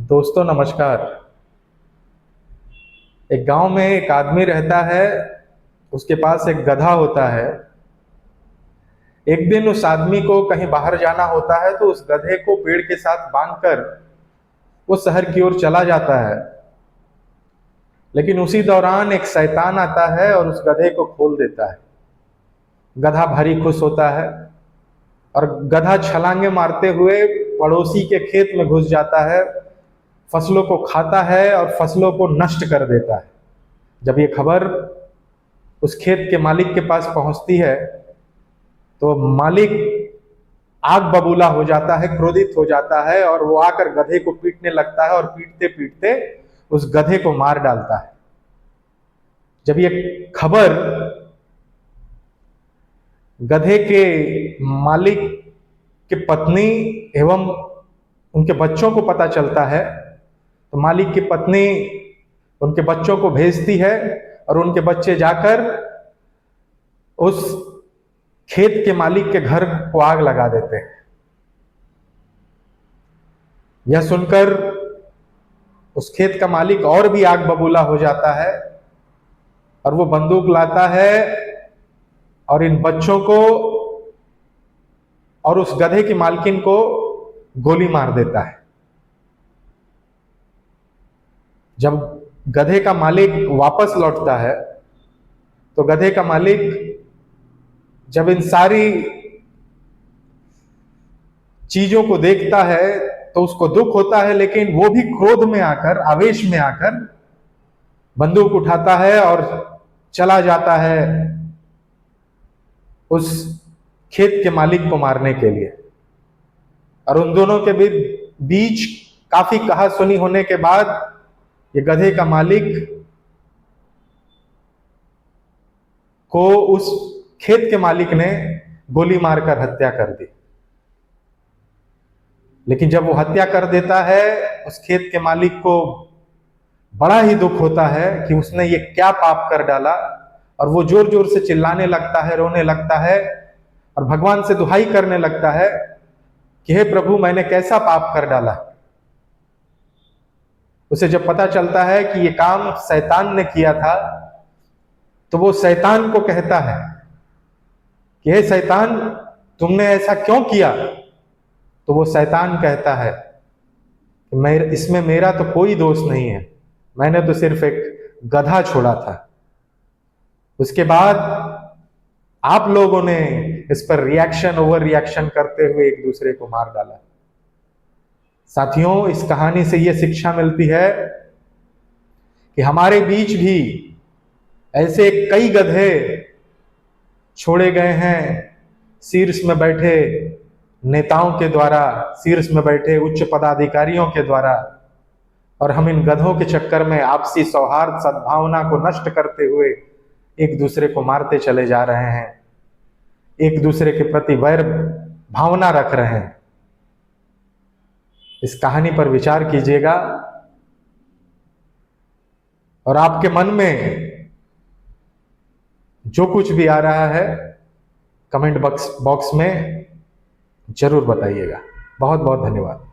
दोस्तों नमस्कार। एक गांव में एक आदमी रहता है। उसके पास एक गधा होता है। एक दिन उस आदमी को कहीं बाहर जाना होता है तो उस गधे को पेड़ के साथ बांधकर वो शहर की ओर चला जाता है। लेकिन उसी दौरान एक शैतान आता है और उस गधे को खोल देता है। गधा भारी खुश होता है और गधा छलांगे मारते हुए पड़ोसी के खेत में घुस जाता है, फसलों को खाता है और फसलों को नष्ट कर देता है। जब ये खबर उस खेत के मालिक के पास पहुंचती है तो मालिक आग बबूला हो जाता है, क्रोधित हो जाता है और वो आकर गधे को पीटने लगता है और पीटते पीटते उस गधे को मार डालता है। जब ये खबर गधे के मालिक की पत्नी एवं उनके बच्चों को पता चलता है तो मालिक की पत्नी उनके बच्चों को भेजती है और उनके बच्चे जाकर उस खेत के मालिक के घर को आग लगा देते हैं। यह सुनकर उस खेत का मालिक और भी आग बबूला हो जाता है और वो बंदूक लाता है और इन बच्चों को और उस गधे की मालकिन को गोली मार देता है। जब गधे का मालिक वापस लौटता है तो गधे का मालिक जब इन सारी चीजों को देखता है तो उसको दुख होता है, लेकिन वो भी क्रोध में आकर, आवेश में आकर बंदूक उठाता है और चला जाता है उस खेत के मालिक को मारने के लिए। और उन दोनों के बीच काफी कहा सुनी होने के बाद ये गधे का मालिक को उस खेत के मालिक ने गोली मारकर हत्या कर दी। लेकिन जब वो हत्या कर देता है उस खेत के मालिक को बड़ा ही दुख होता है कि उसने ये क्या पाप कर डाला, और वो जोर जोर से चिल्लाने लगता है, रोने लगता है और भगवान से दुहाई करने लगता है कि हे प्रभु, मैंने कैसा पाप कर डाला। उसे जब पता चलता है कि ये काम शैतान ने किया था तो वो शैतान को कहता है कि हे शैतान, तुमने ऐसा क्यों किया। तो वो शैतान कहता है कि इसमें मेरा तो कोई दोष नहीं है, मैंने तो सिर्फ एक गधा छोड़ा था। उसके बाद आप लोगों ने इस पर रिएक्शन ओवर रिएक्शन करते हुए एक दूसरे को मार डाला। साथियों, इस कहानी से यह शिक्षा मिलती है कि हमारे बीच भी ऐसे कई गधे छोड़े गए हैं शीर्ष में बैठे नेताओं के द्वारा, शीर्ष में बैठे उच्च पदाधिकारियों के द्वारा, और हम इन गधों के चक्कर में आपसी सौहार्द सद्भावना को नष्ट करते हुए एक दूसरे को मारते चले जा रहे हैं, एक दूसरे के प्रति वैर भावना रख रहे हैं। इस कहानी पर विचार कीजिएगा और आपके मन में जो कुछ भी आ रहा है कमेंट बॉक्स में जरूर बताइएगा। बहुत बहुत धन्यवाद।